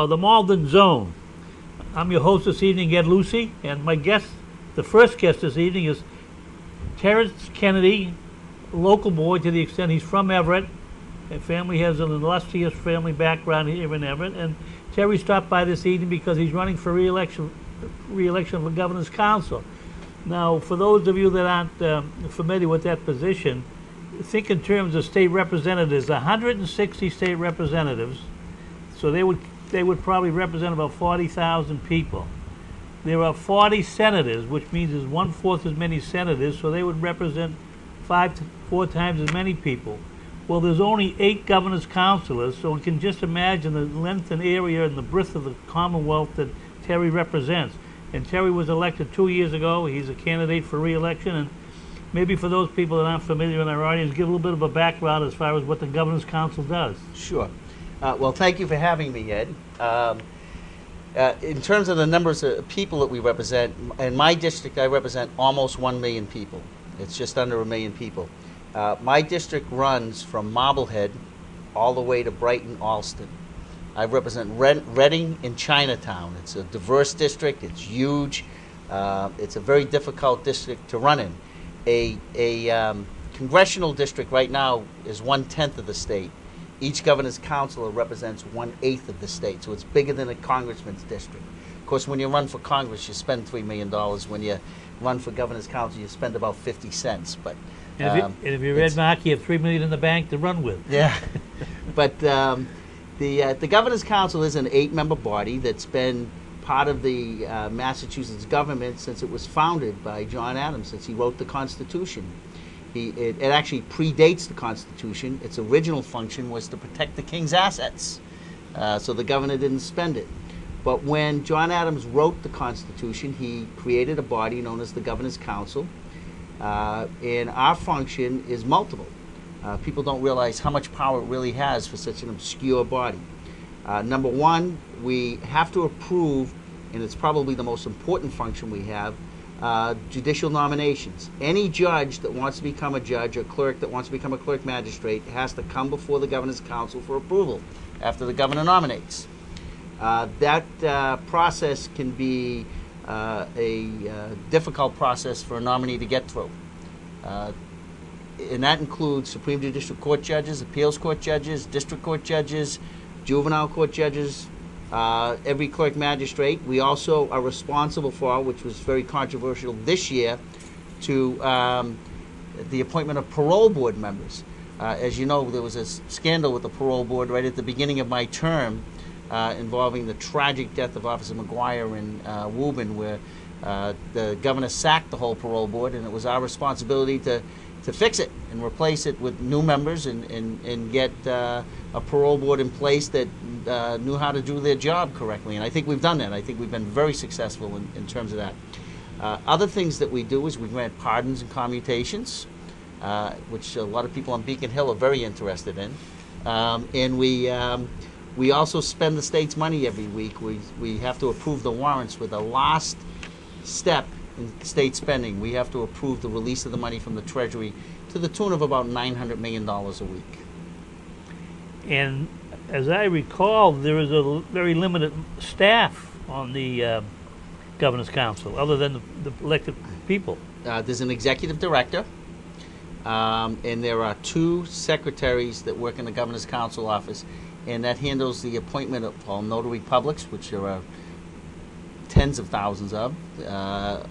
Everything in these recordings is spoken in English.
the Malden Zone. I'm your host this evening, Ed Lucey, and my guest, the first guest this evening, is Terence Kenedy, local boy to the extent he's from Everett. His family has an illustrious family background here in Everett, and Terry stopped by this evening because he's running for re-election for Governor's Council. Now, for those of you that aren't familiar with that position, think in terms of state representatives. 160 state representatives, so they would probably represent about 40,000 people. There are 40 senators, which means there's 1/4 as many senators, so they would represent 5 to 4 times as many people. Well, there's only 8 governor's councilors, so you can just imagine the length and area and the breadth of the Commonwealth that Terry represents. And Terry was elected 2 years ago. He's a candidate for re-election, and maybe for those people that aren't familiar in our audience, give a little bit of a background as far as what the Governor's Council does. Sure. Well, thank you for having me, Ed. In terms of the numbers of people that we represent, in my district I represent almost 1 million people. It's just under 1 million people. My district runs from Marblehead all the way to Brighton, Alston. I represent Reading and Chinatown. It's a diverse district. It's huge. It's a very difficult district to run in. A congressional district right now is 1/10 of the state. Each governor's councilor represents 1/8 of the state, so it's bigger than a congressman's district. Of course, when you run for Congress, you spend $3 million. When you run for governor's council, you spend about 50 cents. But and if you're Ed Mark, you have $3 million in the bank to run with. Yeah, but the governor's council is an 8-member body that's been part of the Massachusetts government since it was founded by John Adams, since he wrote the Constitution. It actually predates the Constitution. Its original function was to protect the king's assets, so the governor didn't spend it. But when John Adams wrote the Constitution, he created a body known as the Governor's Council, and our function is multiple. People don't realize how much power it really has for such an obscure body. Number one, we have to approve, and it's probably the most important function we have, judicial nominations. Any judge that wants to become a judge or clerk that wants to become a clerk magistrate has to come before the Governor's Council for approval after the governor nominates. That process can be a difficult process for a nominee to get through. And that includes Supreme Judicial Court judges, appeals court judges, district court judges, juvenile court judges, every clerk magistrate. We also are responsible for, which was very controversial this year, to the appointment of parole board members. As you know, there was a scandal with the parole board right at the beginning of my term involving the tragic death of Officer McGuire in Woburn, where the governor sacked the whole parole board, and it was our responsibility to fix it and replace it with new members and get a parole board in place that knew how to do their job correctly. And I think we've done that. I think we've been very successful in terms of that. Other things that we do is we grant pardons and commutations, which a lot of people on Beacon Hill are very interested in. And we also spend the state's money every week. We have to approve the warrants with the last step in state spending. We have to approve the release of the money from the Treasury to the tune of about $900 million a week. And as I recall, there is a very limited staff on the Governor's Council, other than the elected people. There's an executive director, and there are 2 secretaries that work in the Governor's Council office, and that handles the appointment of all notary publics, which there are tens of thousands of,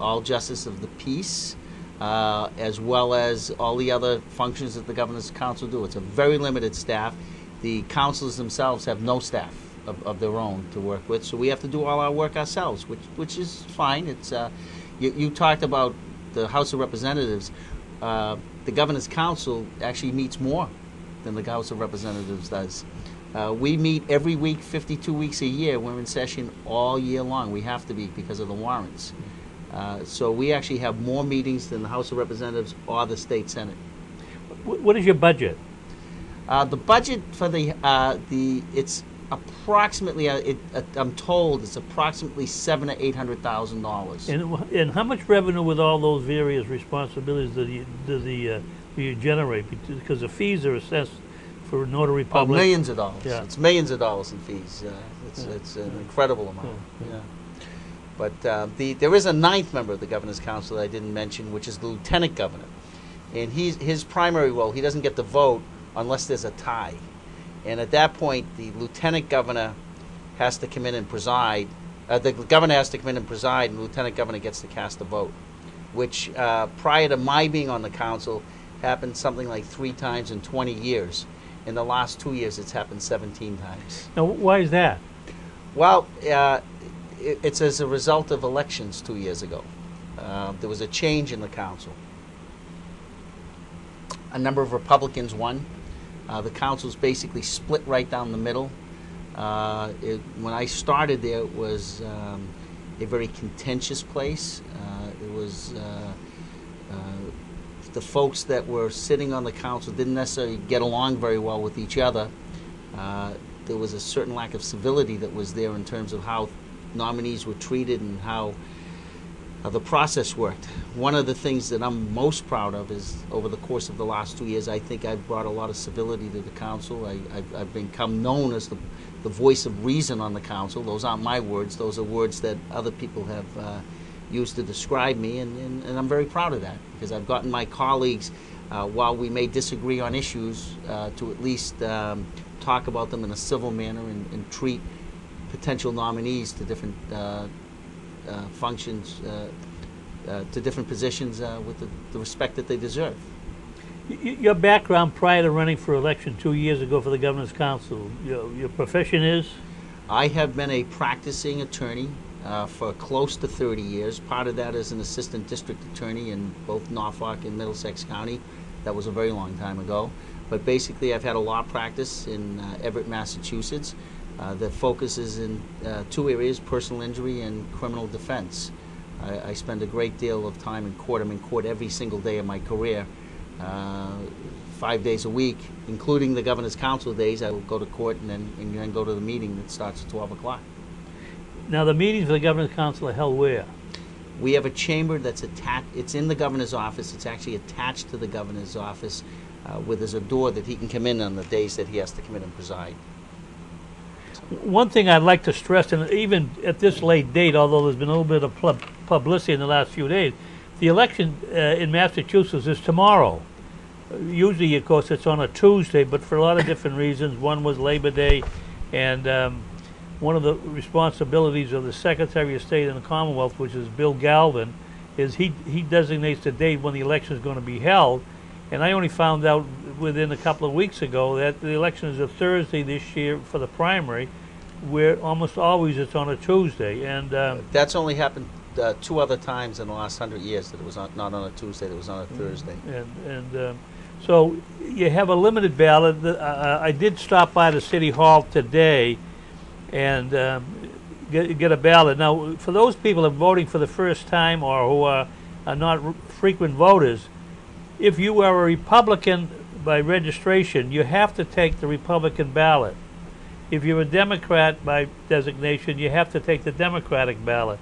all justice of the peace, as well as all the other functions that the Governor's Council do. It's a very limited staff. The councilors themselves have no staff of their own to work with, so we have to do all our work ourselves, which is fine. It's you talked about the House of Representatives. The Governor's Council actually meets more than the House of Representatives does. We meet every week, 52 weeks a year. We're in session all year long. We have to be because of the warrants. So we actually have more meetings than the House of Representatives or the State Senate. What is your budget? The budget for it's approximately, I'm told, it's approximately $700,000 to $800,000. And how much revenue with all those various responsibilities do you generate? Because the fees are assessed for notary public. Millions of dollars. Yeah. It's millions of dollars in fees. It's an incredible amount. Yeah. But there is a ninth member of the Governor's Council that I didn't mention, which is the Lieutenant Governor. And his primary role, he doesn't get to vote unless there's a tie. And at that point, the Lieutenant Governor has to come in and preside. The Governor has to come in and preside, and the Lieutenant Governor gets to cast a vote, which prior to my being on the council happened something like 3 times in 20 years. In the last 2 years, it's happened 17 times. Now, why is that? Well, it's as a result of elections 2 years ago. There was a change in the council. A number of Republicans won. The council's basically split right down the middle. When I started there, it was a very contentious place. It was the folks that were sitting on the council didn't necessarily get along very well with each other. There was a certain lack of civility that was there in terms of how nominees were treated and how the process worked. One of the things that I'm most proud of is over the course of the last 2 years, I think I've brought a lot of civility to the council. I've become known as the voice of reason on the council. Those aren't my words. Those are words that other people have used to describe me, and I'm very proud of that because I've gotten my colleagues, while we may disagree on issues, to at least talk about them in a civil manner and treat potential nominees to different functions, to different positions with the respect that they deserve. Your background prior to running for election 2 years ago for the Governor's Council, your profession is? I have been a practicing attorney for close to 30 years. Part of that is an assistant district attorney in both Norfolk and Middlesex County. That was a very long time ago. But basically, I've had a law practice in Everett, Massachusetts that focuses in 2 areas, personal injury and criminal defense. I spend a great deal of time in court. I'm in court every single day of my career, 5 days a week, including the Governor's Council days. I will go to court and then go to the meeting that starts at 12 o'clock. Now, the meetings for the Governor's Council are held where? We have a chamber that's attached. It's in the Governor's office. It's actually attached to the Governor's office, where there's a door that he can come in on the days that he has to come in and preside. One thing I'd like to stress, and even at this late date, although there's been a little bit of publicity in the last few days, the election in Massachusetts is tomorrow. Usually, of course, it's on a Tuesday, but for a lot of different reasons. One was Labor Day, and one of the responsibilities of the Secretary of State in the Commonwealth, which is Bill Galvin, is he designates the date when the election is going to be held. And I only found out within a couple of weeks ago that the election is a Thursday this year for the primary, where almost always it's on a Tuesday. And that's only happened 2 other times in the last 100 years that it was not on a Tuesday, that it was on a Thursday. So you have a limited ballot. I did stop by the City Hall today and get a ballot. Now, for those people who are voting for the first time or who are not frequent voters, if you are a Republican by registration, you have to take the Republican ballot. If you're a Democrat by designation, you have to take the Democratic ballot.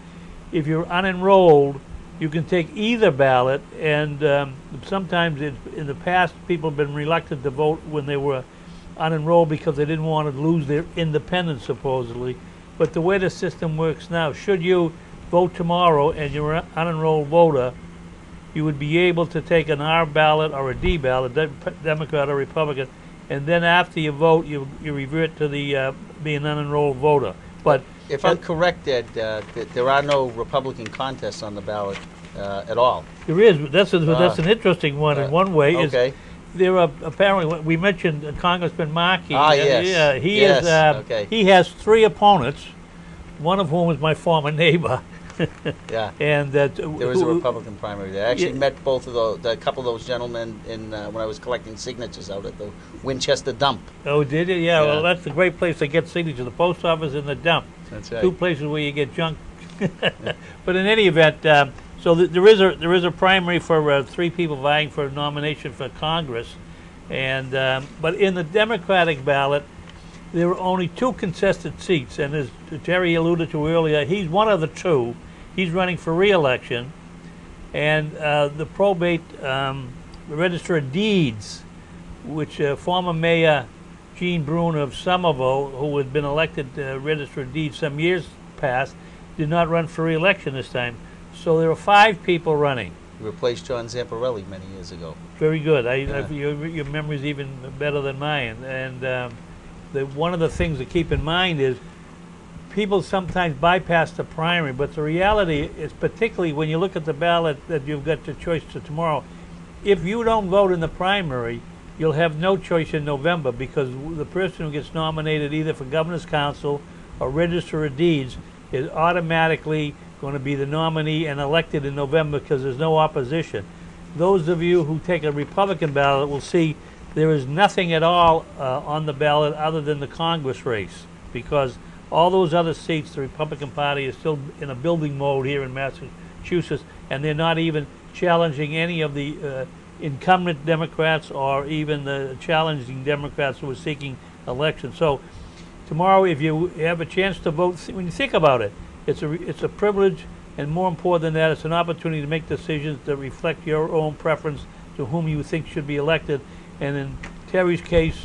If you're unenrolled, you can take either ballot, and sometimes in the past people have been reluctant to vote when they were unenrolled because they didn't want to lose their independence, supposedly. But the way the system works now, should you vote tomorrow and you're an unenrolled voter, you would be able to take an R ballot or a D ballot, Democrat or Republican, and then after you vote, you revert to the being an unenrolled voter. But if I'm correct, Ed, there are no Republican contests on the ballot at all. There is. That's an interesting one in one way. Okay. There are apparently, we mentioned Congressman Markey. Yes. Yeah, he yes. is. Okay. He has 3 opponents, one of whom is my former neighbor. Yeah. And there is a Republican primary there. I actually met both of those, a couple of those gentlemen when I was collecting signatures out at the Winchester dump. Oh, did you? Yeah. Well, that's a great place to get signatures: the post office and the dump. That's right. 2 places where you get junk. But in any event, so there is a primary for 3 people vying for a nomination for Congress, and but in the Democratic ballot, there are only 2 contested seats, and as Terry alluded to earlier, he's one of the 2. He's running for re-election, and the probate Register of Deeds, which former Mayor Gene Brune of Somerville, who had been elected Register of Deeds some years past, did not run for re-election this time. So there are 5 people running. You replaced John Zamparelli many years ago. Very good. Your memory's even better than mine. And one of the things to keep in mind is people sometimes bypass the primary, but the reality is, particularly when you look at the ballot that you've got your choice to tomorrow, if you don't vote in the primary, you'll have no choice in November, because the person who gets nominated either for Governor's Council or Register of Deeds is automatically going to be the nominee and elected in November because there's no opposition. Those of you who take a Republican ballot will see there is nothing at all on the ballot other than the Congress race, because all those other seats, the Republican Party is still in a building mode here in Massachusetts, and they're not even challenging any of the incumbent Democrats or even the challenging Democrats who are seeking election. So tomorrow, if you have a chance to vote, when you think about it, it's a privilege, and more important than that, it's an opportunity to make decisions that reflect your own preference to whom you think should be elected. And in Terry's case,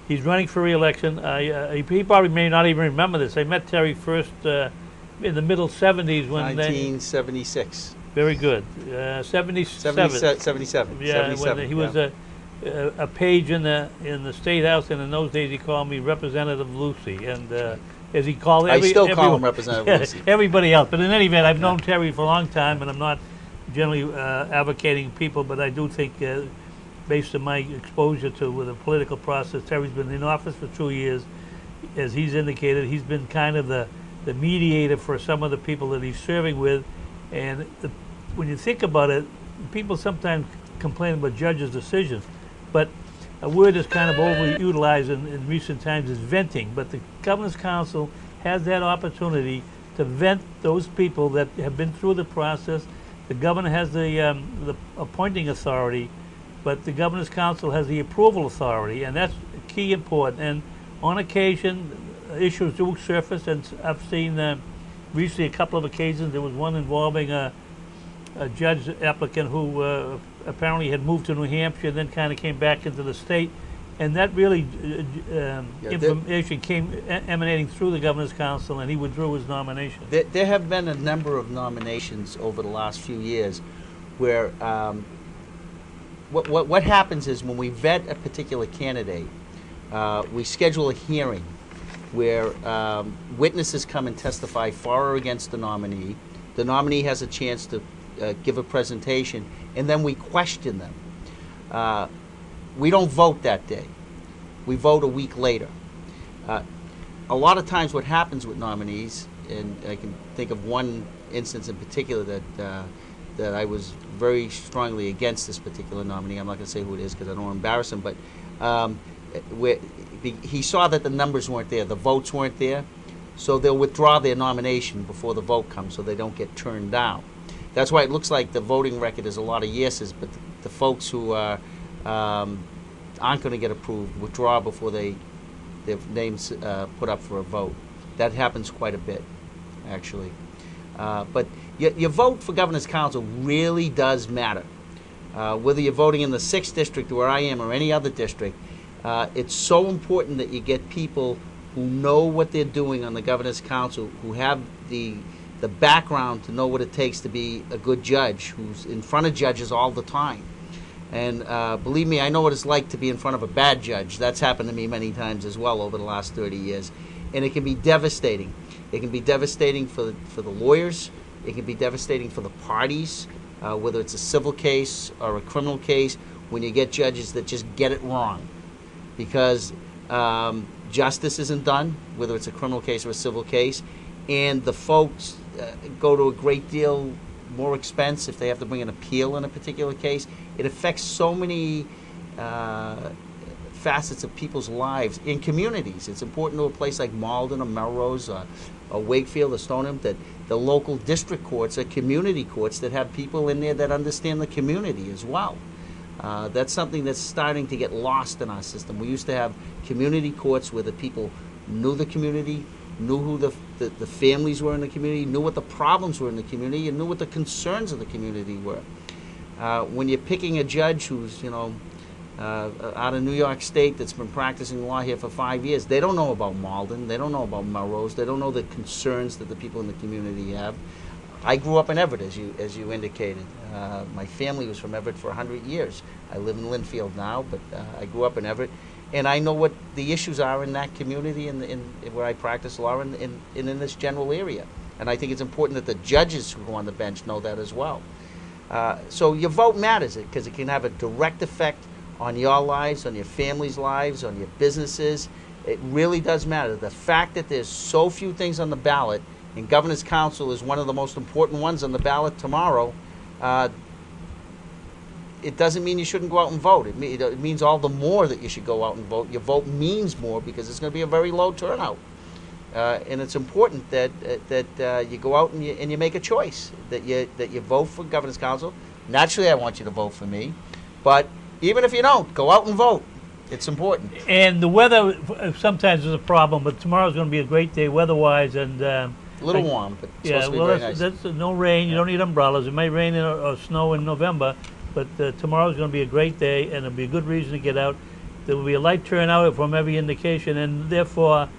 he's running for re-election. He probably may not even remember this. I met Terry first in the middle 70s when 1976. Very good. 77. 77. Yeah, 77, when he was a page in the State House, and in those days he called me Representative Lucey, and as he called I still call him Representative Lucey. Everybody else. But in any event, I've known Terry for a long time, and I'm not generally advocating people, but I do think, based on my exposure to the political process, Terry's been in office for 2 years. As he's indicated, he's been kind of the mediator for some of the people that he's serving with. And when you think about it, people sometimes complain about judges' decisions, but a word that's kind of overutilized in recent times is venting. But the Governor's Council has that opportunity to vent those people that have been through the process. The governor has the appointing authority, but the Governor's Council has the approval authority, and that's key important. And on occasion, issues do surface, and I've seen recently a couple of occasions. There was one involving a judge applicant who apparently had moved to New Hampshire and then kind of came back into the state, and that really information came emanating through the Governor's Council, and he withdrew his nomination. There have been a number of nominations over the last few years where what happens is, when we vet a particular candidate, we schedule a hearing where witnesses come and testify for or against the nominee. The nominee has a chance to give a presentation, and then we question them. We don't vote that day. We vote a week later. A lot of times what happens with nominees, and I can think of one instance in particular that I was very strongly against this particular nominee. I'm not going to say who it is because I don't want to embarrass him, but he saw that the numbers weren't there, the votes weren't there, so they'll withdraw their nomination before the vote comes so they don't get turned down. That's why it looks like the voting record is a lot of yeses, but the folks who aren't going to get approved withdraw before their names put up for a vote. That happens quite a bit, actually. But your vote for Governor's Council really does matter. Whether you're voting in the 6th district where I am or any other district, it's so important that you get people who know what they're doing on the Governor's Council, who have the background to know what it takes to be a good judge, who's in front of judges all the time. And believe me, I know what it's like to be in front of a bad judge. That's happened to me many times as well over the last 30 years. And it can be devastating. It can be devastating for the lawyers. It can be devastating for the parties, whether it's a civil case or a criminal case, when you get judges that just get it wrong. Because justice isn't done, whether it's a criminal case or a civil case, and the folks go to a great deal more expense if they have to bring an appeal in a particular case. It affects so many facets of people's lives in communities. It's important to a place like Malden or Melrose or Wakefield or Stoneham that the local district courts are community courts that have people in there that understand the community as well. That's something that's starting to get lost in our system. We used to have community courts where the people knew the community, knew who the families were in the community, knew what the problems were in the community, and knew what the concerns of the community were. When you're picking a judge who's, out of New York State that's been practicing law here for 5 years. They don't know about Malden. They don't know about Melrose. They don't know the concerns that the people in the community have. I grew up in Everett, as you indicated. My family was from Everett for 100 years. I live in Linfield now, but I grew up in Everett, and I know what the issues are in that community and in where I practice law and in this general area. And I think it's important that the judges who go on the bench know that as well. So your vote matters, because it can have a direct effect on your lives, on your family's lives, on your businesses. It really does matter. The fact that there's so few things on the ballot, and Governor's Council is one of the most important ones on the ballot tomorrow, it doesn't mean you shouldn't go out and vote. It means all the more that you should go out and vote. Your vote means more because it's going to be a very low turnout. And it's important that you go out and you make a choice, that you vote for Governor's Council. Naturally, I want you to vote for me, but even if you don't, go out and vote. It's important. And the weather sometimes is a problem, but tomorrow's going to be a great day weather-wise, and a little warm, but it's yeah, supposed to be well, very nice. that's no rain. You don't need umbrellas. It may rain or snow in November, but tomorrow's going to be a great day, and it'll be a good reason to get out. There will be a light turnout from every indication, and therefore,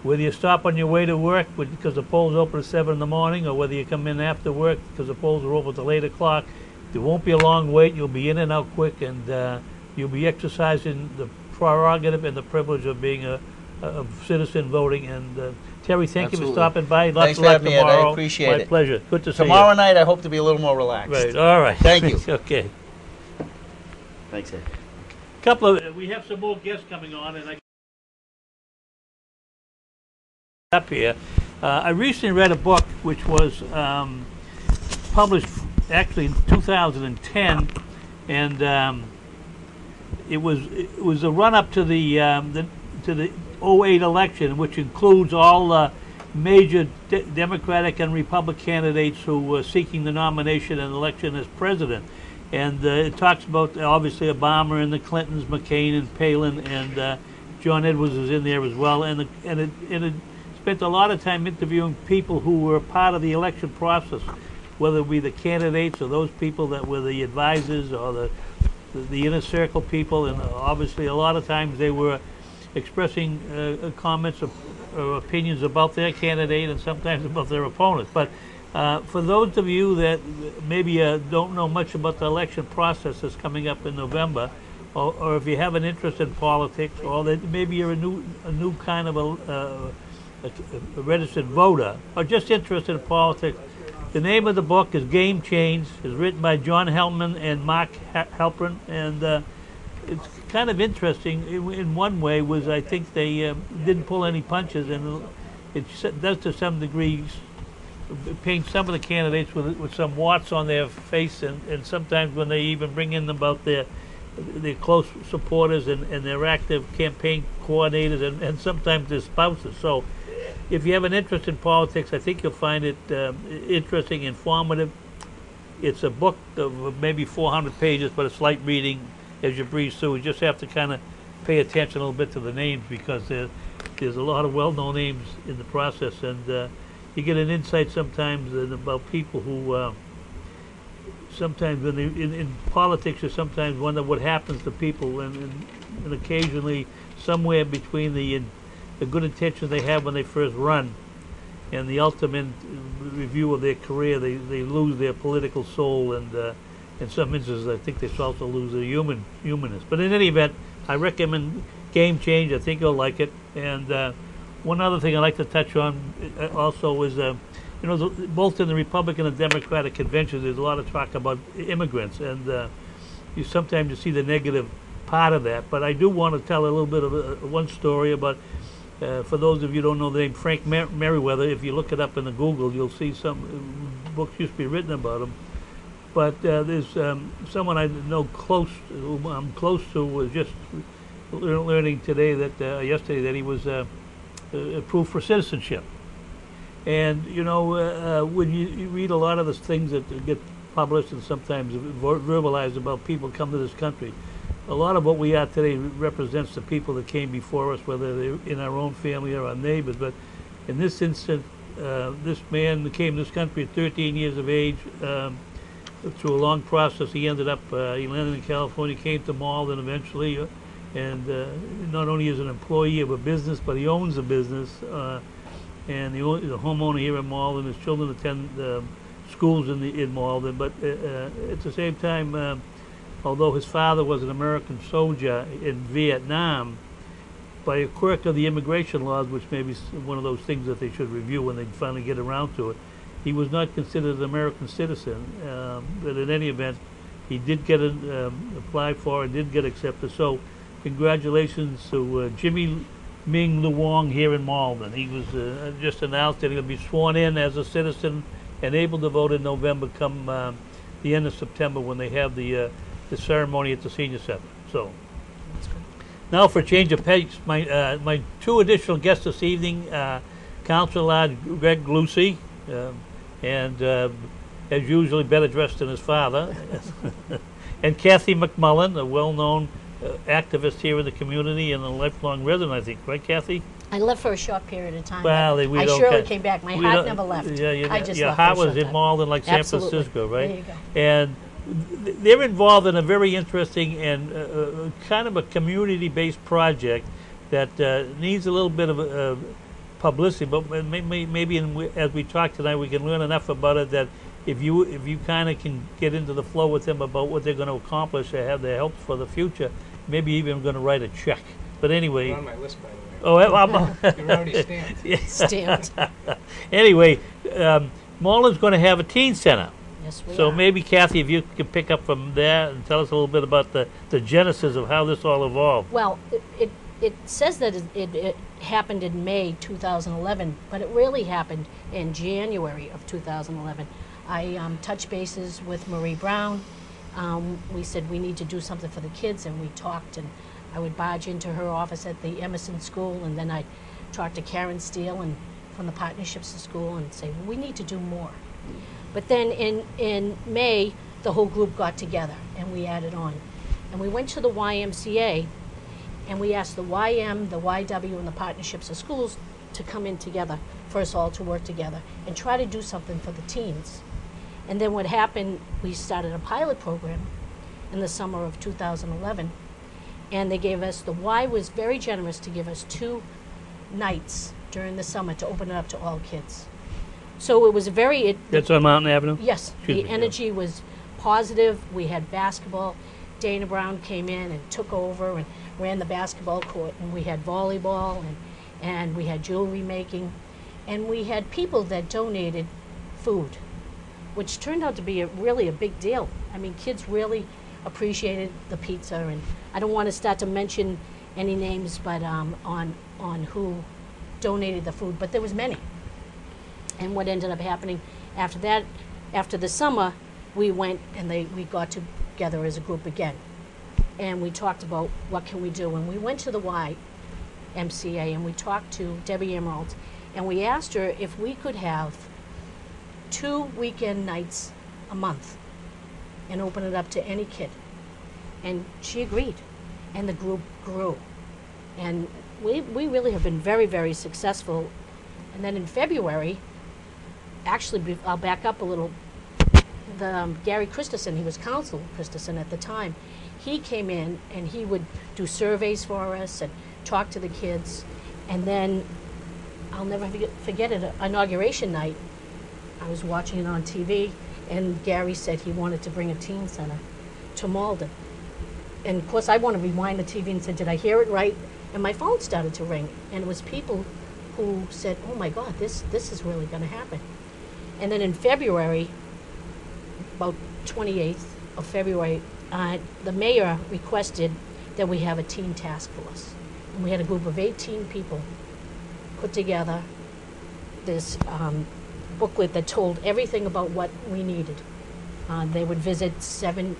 whether you stop on your way to work because the polls open at 7 in the morning, or whether you come in after work because the polls are open till 8 o'clock, there won't be a long wait. You'll be in and out quick, and you'll be exercising the prerogative and the privilege of being a citizen voting. And Terry, thank you for stopping by. Thanks for having me, Ed. I appreciate it. My pleasure. Good to see you. Tomorrow night, I hope to be a little more relaxed. Right. All right. Thank you. Okay. Thanks, Ed. We have some more guests coming on, and up here. I recently read a book which was published actually in 2010, and it was a run-up to the 08 election, which includes all major Democratic and Republican candidates who were seeking the nomination and election as president. And it talks about obviously Obama and the Clintons, McCain and Palin, and John Edwards is in there as well. And it spent a lot of time interviewing people who were part of the election process, whether it be the candidates or those people that were the advisors or the inner circle people. And obviously a lot of times they were expressing comments or opinions about their candidate and sometimes about their opponent. But for those of you that maybe don't know much about the election process that's coming up in November, or if you have an interest in politics, or that maybe you're a new kind of a registered voter, or just interested in politics, the name of the book is Game Change. It's written by John Hellman and Mark Halperin, and it's kind of interesting in one way. Was I think they didn't pull any punches, and it does to some degree paint some of the candidates with some warts on their face, and sometimes when they even bring in about their close supporters and their active campaign coordinators and sometimes their spouses. So if you have an interest in politics, I think you'll find it interesting, informative. It's a book of maybe 400 pages, but it's light reading as you breeze through. You just have to kind of pay attention a little bit to the names, because there's a lot of well-known names in the process, and you get an insight sometimes about people who sometimes when they in politics, you sometimes wonder what happens to people, and occasionally somewhere between the good intentions they have when they first run and the ultimate review of their career, they lose their political soul, and in some instances I think they also lose their humanness. But in any event, I recommend Game Change. I think you'll like it. And one other thing I'd like to touch on also is, both in the Republican and Democratic conventions, there's a lot of talk about immigrants, and you sometimes see the negative part of that. But I do want to tell a little bit of one story about, for those of you who don't know the name Frank Merriweather, if you look it up in the Google, you'll see some books used to be written about him. But there's someone I know whom I'm close to, was just learning today yesterday that he was approved for citizenship. And when you read a lot of the things that get published and sometimes verbalized about people come to this country, a lot of what we are today represents the people that came before us, whether they're in our own family or our neighbors. But in this instance, this man came to this country at 13 years of age, through a long process, he ended up, he landed in California, came to Malden eventually, and not only is an employee of a business, but he owns a business, and he's a homeowner here in Malden. His children attend schools in Malden, but at the same time, although his father was an American soldier in Vietnam, by a quirk of the immigration laws, which may be one of those things that they should review when they finally get around to it, he was not considered an American citizen. But in any event, he did get applied for and did get accepted. So congratulations to Jimmy Ming Luong here in Malden. He was just announced that he'll be sworn in as a citizen and able to vote in November come the end of September when they have the ceremony at the senior center. So now for a change of pace, my two additional guests this evening, Councilor Ed Lucey, and as usually better dressed than his father, and Kathy Macmullin, a well-known activist here in the community and a lifelong resident, I think, right, Kathy? I left for a short period of time. Well, I surely came back. My heart never left. Yeah, I just your left heart for a was short in time. Malden, like San Absolutely. Francisco, right? There you go. And they're involved in a very interesting and kind of a community-based project that needs a little bit of publicity, but maybe as we talk tonight, we can learn enough about it that if you kind of can get into the flow with them about what they're going to accomplish, they have their help for the future, maybe even going to write a check. But anyway. You're on my list, by the way. Oh, You're already stamped. Yeah. Stamped. Anyway, Malden's going to have a teen center. Yes, we So are. maybe, Kathy, if you could pick up from there and tell us a little bit about the genesis of how this all evolved. Well, it says that it happened in May 2011, but it really happened in January of 2011. I touched bases with Marie Brown. We said we need to do something for the kids, and we talked, and I would barge into her office at the Emerson School, and then I'd talk to Karen Steele and from the Partnerships School and say, well, we need to do more. But then in May, the whole group got together, and we added on. And we went to the YMCA, and we asked the YM, the YW, and the Partnerships of Schools to come in together, for us all to work together, and try to do something for the teens. And then what happened, we started a pilot program in the summer of 2011, and they gave us, the Y was very generous to give us 2 nights during the summer to open it up to all kids. So it was very... That's on Mountain Avenue? Yes, Excuse the me, energy was positive. We had basketball. Dana Brown came in and took over and ran the basketball court, and we had volleyball, and we had jewelry making, and we had people that donated food, which turned out to be really a big deal. I mean, kids really appreciated the pizza, and I don't want to start to mention any names, but on who donated the food, but there was many. And what ended up happening after that, after the summer, we went and we got together as a group again, and we talked about what can we do. And we went to the YMCA and we talked to Debbie Emerald, and we asked her if we could have 2 weekend nights a month and open it up to any kid. And she agreed, and the group grew. And we really have been very, very successful. And then in February, actually, I'll back up a little, Gary Christensen, he was Council Christensen at the time, he came in and he would do surveys for us and talk to the kids. And then, I'll never forget it, inauguration night, I was watching it on TV, and Gary said he wanted to bring a teen center to Malden. And of course, I want to rewind the TV and said, did I hear it right? And my phone started to ring, and it was people who said, oh my God, this is really going to happen. And then in February, about 28th of February, the mayor requested that we have a teen task force. And we had a group of 18 people put together this booklet that told everything about what we needed. They visited 7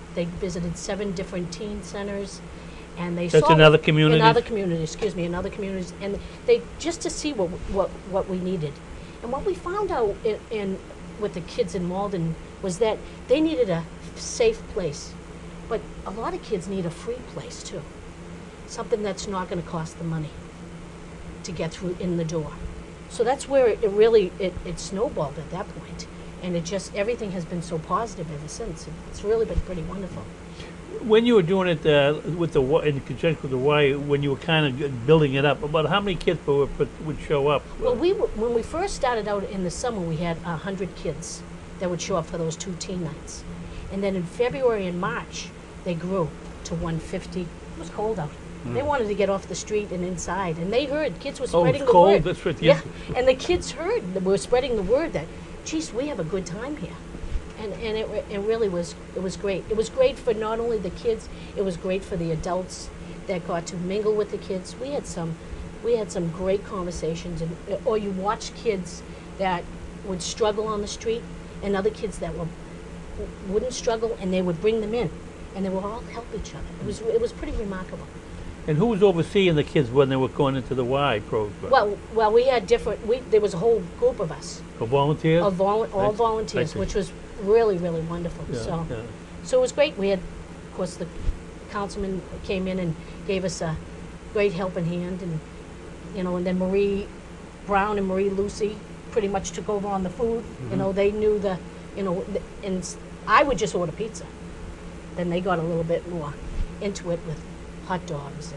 different teen centers, and they That's saw in other communities? In other communities, in other communities, and they just to see what we needed. And what we found out with the kids in Malden was that they needed a safe place, but a lot of kids need a free place too, something that's not going to cost them money to get through in the door. So that's where it really snowballed at that point. And it just, everything has been so positive ever since. It's really been pretty wonderful. When you were doing it with the in conjunction with the Y, when you were kind of building it up, about how many kids would show up? Well, when we first started out in the summer, we had 100 kids that would show up for those 2 teen nights. And then in February and March, they grew to 150. It was cold out. They wanted to get off the street and inside, and they heard kids were spreading the cold. word. That's right. Yeah, and the kids heard that we're spreading the word that, geez, we have a good time here, and it really was. It was great. It was great for not only the kids. It was great for the adults that got to mingle with the kids. We had some great conversations, and or you watch kids that would struggle on the street, and other kids that wouldn't struggle, and they would bring them in, and they would all help each other. It was pretty remarkable. And who was overseeing the kids when they were going into the Y program? Well, we had different. There was a whole group of us, Volunteers? all volunteers, which was really, really wonderful. Yeah, So it was great. We had, of course, the councilman came in and gave us a great helping hand, and and then Marie Brown and Marie Lucey pretty much took over on the food. They knew and I would just order pizza. Then they got a little bit more into it with hot dogs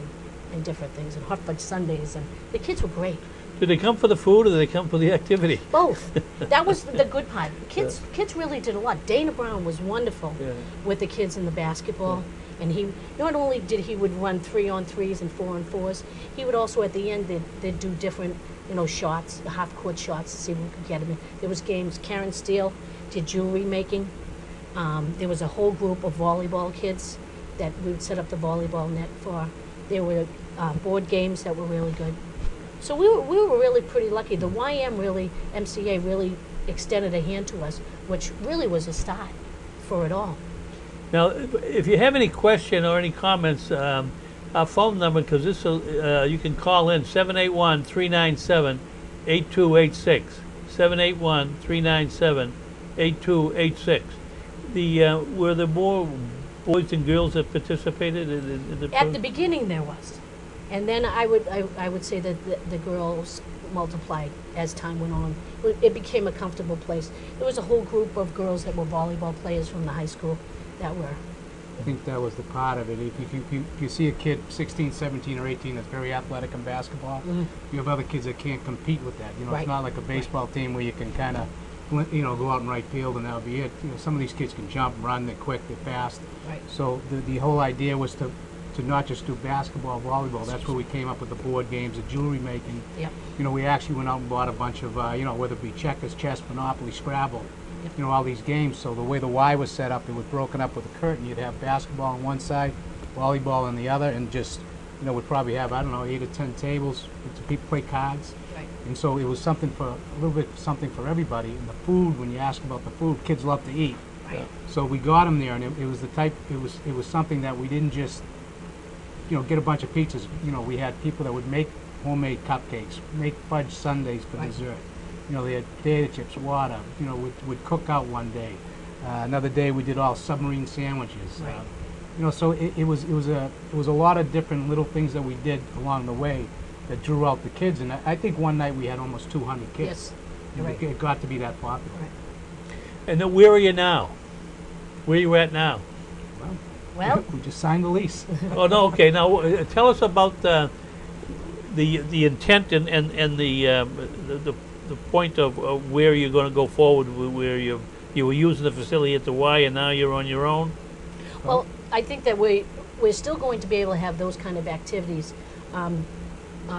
and different things, and hot fudge sundaes, and the kids were great. Did they come for the food or did they come for the activity? Both. That was the good part. Kids really did a lot. Dana Brown was wonderful with the kids in the basketball, and he not only did he would run 3-on-3s and 4-on-4s, he would also at the end they'd do different shots, half-court shots to see if we could get him in. There was games. Karen Steele did jewelry making. There was a whole group of volleyball kids that we would set up the volleyball net for. There were board games that were really good. So we were really pretty lucky. The MCA really extended a hand to us, which really was a start for it all. Now, if you have any question or any comments, our phone number, because this you can call in 781-397-8286. 781-397-8286. Were there more boys and girls that participated in the At the beginning there was, and then I would say that the girls multiplied as time went on. It became a comfortable place. There was a whole group of girls that were volleyball players from the high school that were. I think that was the part of it. If you see a kid 16, 17, or 18 that's very athletic in basketball, you have other kids that can't compete with that. It's not like a baseball team where you can kind of go out in right field and that'll be it. Some of these kids can jump, run, they're quick, they're fast. Right. So the whole idea was to not just do basketball, volleyball. That's where we came up with the board games, the jewelry making. Yep. We actually went out and bought a bunch of, whether it be checkers, chess, Monopoly, Scrabble, all these games. So the way the Y was set up, it was broken up with a curtain. You'd have basketball on one side, volleyball on the other, and just, we'd probably have, 8 or 10 tables to people play cards. Right. And so it was something for something for everybody. And the food, when you ask about the food, kids love to eat. Right. So we got them there, and it was the type. It was something that we didn't just, get a bunch of pizzas. We had people that would make homemade cupcakes, make fudge sundaes for dessert. They had potato chips, water. Would cook out one day. Another day we did all submarine sandwiches. Right. So it was a lot of different little things that we did along the way that drew out the kids. And I think one night we had almost 200 kids. Yes. And Right. it got to be that popular. Right. And then where are you now? Where are you at now? Well, We just signed the lease. Oh, no, okay. Now, tell us about the intent and the point of where you're going to go forward, where you were using the facility at the Y and now you're on your own. well, I think that we're still going to be able to have those kind of activities.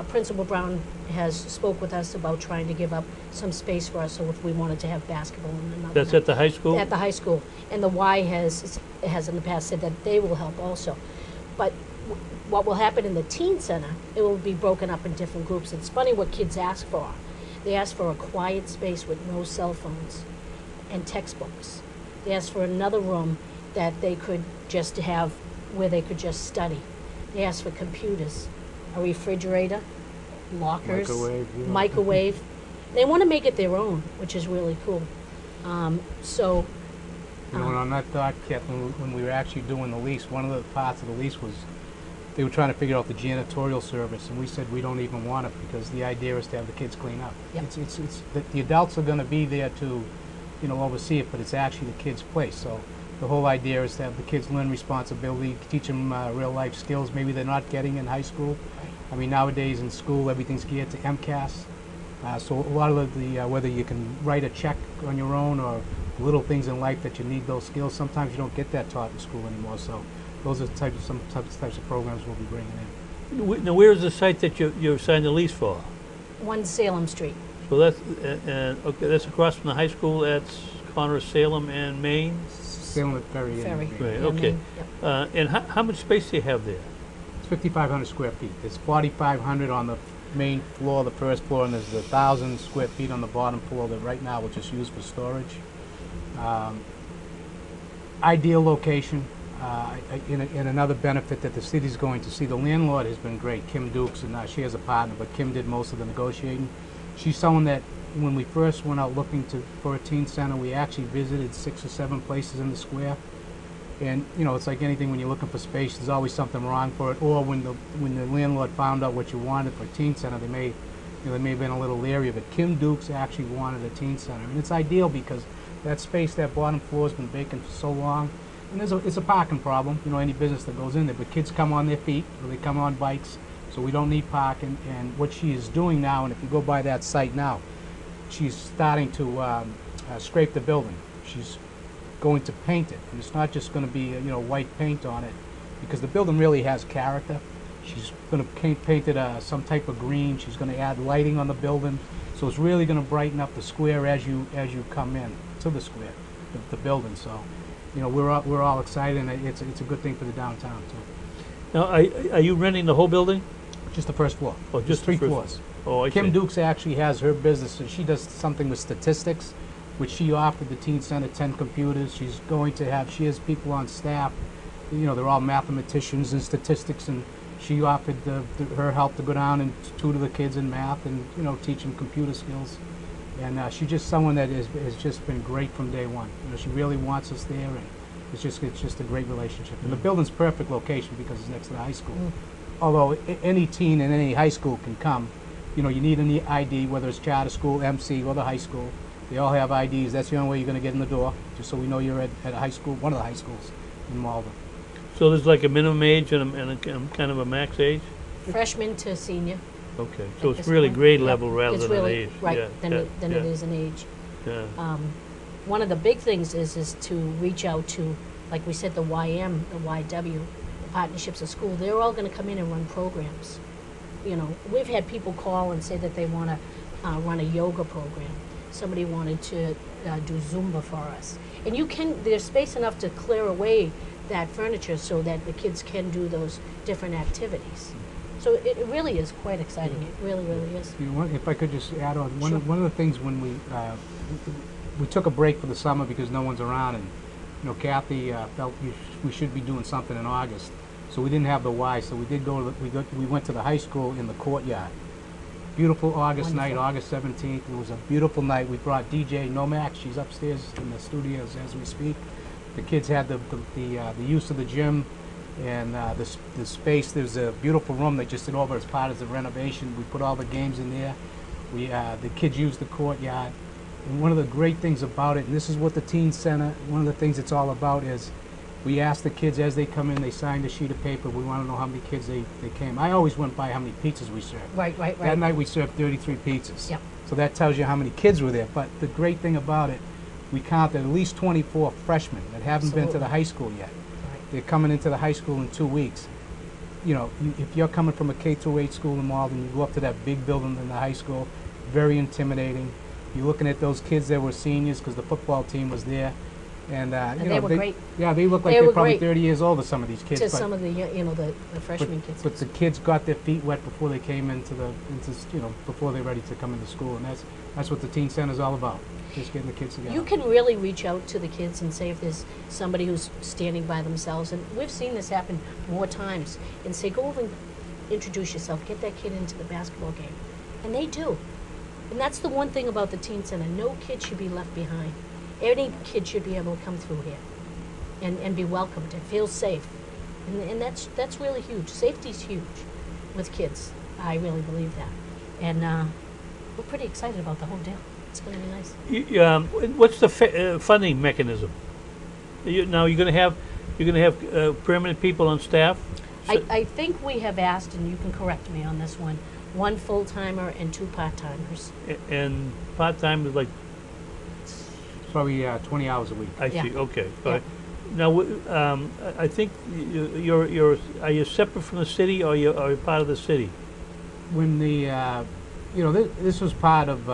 Principal Brown has spoke with us about trying to give up some space for us, so if we wanted to have basketball in another That's night. at the high school? At the high school. And the Y has in the past said that they will help also. But what will happen in the teen center, it will be broken up in different groups. It's funny what kids ask for. They ask for a quiet space with no cell phones and textbooks. They ask for another room that they could just have where they could just study. They ask for computers, a refrigerator, lockers, microwave. They want to make it their own, which is really cool. And on that thought, Kathleen, when we were actually doing the lease, one of the parts of the lease was they were trying to figure out the janitorial service, and we said we don't even want it because the idea is to have the kids clean up. Yep. It's the adults are going to be there to, oversee it, but it's actually the kids' place. So the whole idea is to have the kids learn responsibility, teach them real life skills maybe they're not getting in high school. I mean, nowadays in school, everything's geared to MCAS. So a lot of the, whether you can write a check on your own or little things in life that you need those skills, sometimes you don't get that taught in school anymore. So those are some types of programs we'll be bringing in. Now, where is the site that you've signed the lease for? 1 Salem Street. So that's, okay, that's across from the high school at corner of Salem and Maine? Salem at Ferry. Ferry. Right, Yeah, okay. Maine, yep. And how much space do you have there? It's 5,500 square feet. It's 4,500 on the main floor, the first floor, and there's 1,000 square feet on the bottom floor that right now we'll just use for storage. Ideal location. And another benefit that the city's going to see, the landlord has been great, Kim Dukes, and she has a partner, but Kim did most of the negotiating. She's someone that when we first went out looking for a teen center, we actually visited 6 or 7 places in the square. And it's like anything, when you're looking for space, there's always something wrong for it. Or when the landlord found out what you wanted for a teen center, they may have been a little leery of it. Kim Dukes actually wanted a teen center, and it's ideal because that space, that bottom floor, has been vacant for so long. And it's a parking problem, any business that goes in there. But kids come on their feet, or they come on bikes, so we don't need parking. And what she is doing now, and if you go by that site now, she's starting to scrape the building. She's going to paint it, and it's not just going to be white paint on it, because the building really has character. She's going to paint it some type of green. She's going to add lighting on the building, so it's really going to brighten up the square as you come in to the square, the building. So, we're all excited, and it's a good thing for the downtown too. Now, are you renting the whole building? Just the first floor. Oh, There's just the 3 first floors. Oh, I Kim see. Dukes actually has her business, and she does something with statistics, which she offered the teen center 10 computers. She has people on staff, they're all mathematicians and statistics, and she offered her help to go down and tutor the kids in math and teach them computer skills. And she's just someone that has just been great from day one. She really wants us there, and it's just a great relationship. And the building's perfect location because it's next to the high school. Although any teen in any high school can come, you need an ID, whether it's charter school, MC, or the high school. They all have IDs. That's the only way you're going to get in the door, just so we know you're at a high school, one of the high schools in Malden. So there's like a minimum age and a kind of a max age? Freshman to senior. Okay, so At it's this really point. grade Yep. level rather It's than an really, age. right, Yeah, than it yeah, is an age. yeah. One of the big things is to reach out to, like we said, the YM, the YW, the Partnerships of School. They're all going to come in and run programs. We've had people call and say that they want to run a yoga program. Somebody wanted to do Zumba for us. And there's space enough to clear away that furniture so that the kids can do those different activities. So it really is quite exciting. It really, really is. If I could just add on, one Sure. of the things when we took a break for the summer because no one's around, and Kathy felt we should be doing something in August, so we didn't have the why. So we did we went to the high school in the courtyard. Beautiful August night, Wonderful. August 17th. It was a beautiful night. We brought DJ Nomax. She's upstairs in the studios as we speak. The kids had the use of the gym and the space. There's a beautiful room they just did over as part of the renovation. We put all the games in there. The kids used the courtyard. And one of the great things about it, and this is what the teen center, one of the things it's all about is we ask the kids as they come in, they signed a sheet of paper. We want to know how many kids they came. I always went by how many pizzas we served. Right. That night we served 33 pizzas. Yep. So that tells you how many kids were there. But the great thing about it, we counted at least 24 freshmen that haven't been to the Absolutely. high school yet. Right. They're coming into the high school in 2 weeks. If you're coming from a K-8 school in Malden, you go up to that big building in the high school, very intimidating. You're looking at those kids that were seniors because the football team was there. And, they were great. Yeah, they look like They they're were probably great. 30 years old, some of these kids. To but- some of the the freshman kids. but the kids got their feet wet before they came before they're ready to come into school, and that's what the teen center is all about. Just getting the kids together. You can really reach out to the kids and say if there's somebody who's standing by themselves, and we've seen this happen more times, and say, go over and introduce yourself, get that kid into the basketball game. And they do. And that's the one thing about the teen center. No kid should be left behind. Any kid should be able to come through here and be welcomed and feel safe. And that's really huge. Safety's huge with kids. I really believe that. And we're pretty excited about the whole deal. It's going to be nice. What's the funding mechanism? Now you're going to have permanent people on staff. I think we have asked, and you can correct me on this one full-timer and 2 part-timers. And part-time is like, Probably 20 hours a week. I Yeah. see, okay. Yeah. Right. Now, I think are you separate from the city, or are you part of the city? When this was part of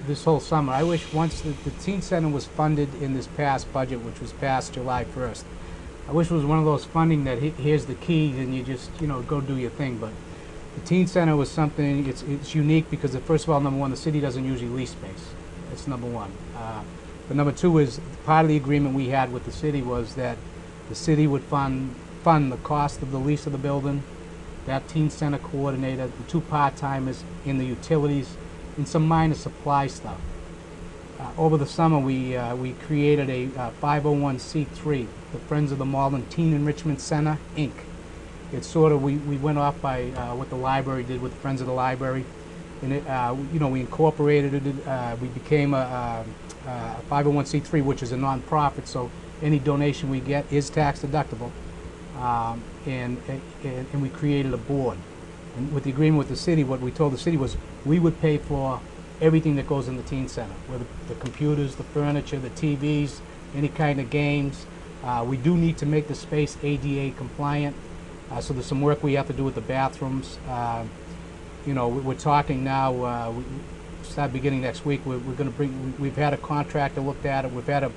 this whole summer. I wish once the teen center was funded in this past budget, which was passed July 1st. I wish it was one of those funding that here's the key and you just go do your thing. But the teen center was something. It's unique because first of all, number one, the city doesn't usually lease space. That's number one. But number two is part of the agreement we had with the city was that the city would fund the cost of the lease of the building, that teen center coordinator, the 2 part-timers, in the utilities, and some minor supply stuff. Over the summer, we created a 501c3, the Friends of the Malden Teen Enrichment Center, Inc. It's sort of, we went off by what the library did with Friends of the Library, and we incorporated it. We became a 501c3, which is a non-profit, so any donation we get is tax deductible. And we created a board. And with the agreement with the city, what we told the city was we would pay for everything that goes in the teen center, whether the computers, the furniture, the TVs, any kind of games. We do need to make the space ADA compliant, so there's some work we have to do with the bathrooms. We're talking now, we start beginning next week, we're going to bring, we've had a contractor look at it, we've had a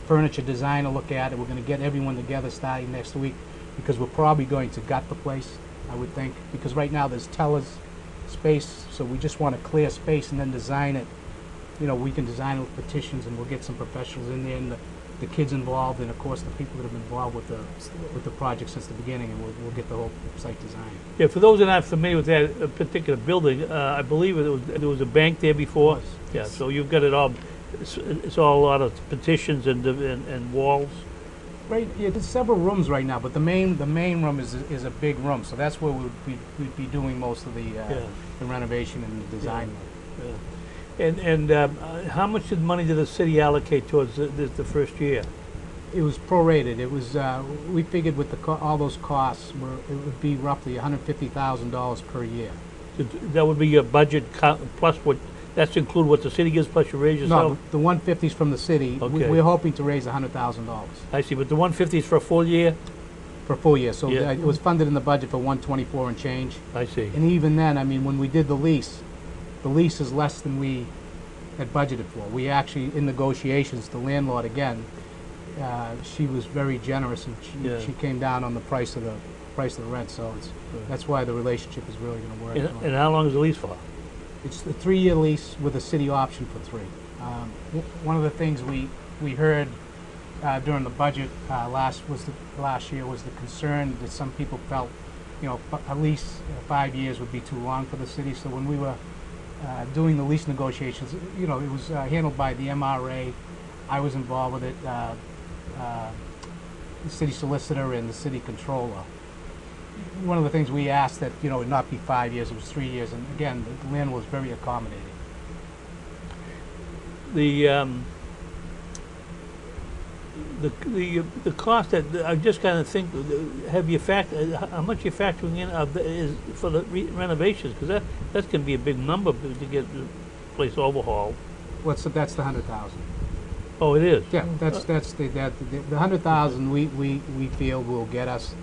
furniture designer look at it, we're going to get everyone together starting next week, because we're probably going to gut the place, I would think, because right now there's tellers space, so we just want to clear space and then design it. We can design it with petitions, and we'll get some professionals in there, and the kids involved, and of course the people that have been involved with the project since the beginning, and we'll get the whole site design. Yeah, for those that aren't familiar with that particular building, I believe there was a bank there before. Yes. Yeah, so you've got it all. It's all a lot of petitions and walls. Right, yeah, there's several rooms right now, but the main room is a big room, so that's where we'd be doing most of the renovation and the design work. Yeah. And how much money did the city allocate towards the first year? It was prorated. It was we figured with all those costs, it would be roughly $150,000 per year. That would be your budget plus what. That's to include what the city gives plus you raise yourself? No, the 150 is from the city. Okay. We're hoping to raise $100,000. I see, but the 150 is for a full year? For a full year, so Yeah. it was funded in the budget for 124 and change. I see. And even then, I mean, when we did the lease is less than we had budgeted for. We actually, in negotiations, the landlord, again, she was very generous, and she came down on the price of the rent, so that's why the relationship is really going to work. And how long is the lease for? It's a 3-year lease with a city option for 3. One of the things we heard during the budget last year was the concern that some people felt, at least 5 years would be too long for the city. So when we were doing the lease negotiations, it was handled by the MRA. I was involved with it, the city solicitor and the city controller. One of the things we asked that it not be 5 years, it was 3 years, and again, the landlord was very accommodating. The cost that I just kind of think, how much you're factoring in is for the renovations, because that's going to be a big number to get the place overhauled. That's the 100,000. Oh, it is. Yeah, that's the 100,000 we feel will get us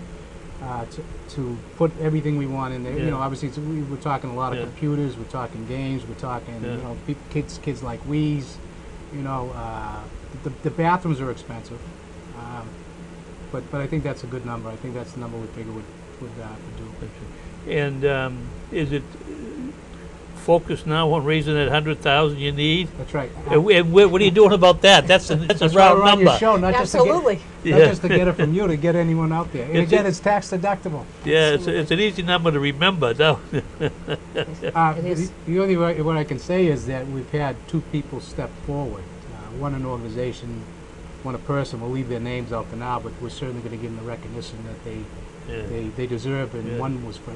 to put everything we want in there. Yeah. Obviously we're talking a lot of computers, we're talking games, we're talking kids like Wii's. The bathrooms are expensive, but I think that's a good number. I think that's the number we figure would do. And is it focused now on raising that 100,000 you need? That's right. And what are you doing about that? That's a round on number. your show, not Absolutely. just to get it from you, to get anyone out there. And again, it's tax deductible. Yeah, it's an easy number to remember. No. It is. The only way, what I can say is that we've had 2 people step forward. One an organization, one a person. We'll leave their names out for now, but we're certainly going to give them the recognition that they deserve. And one was for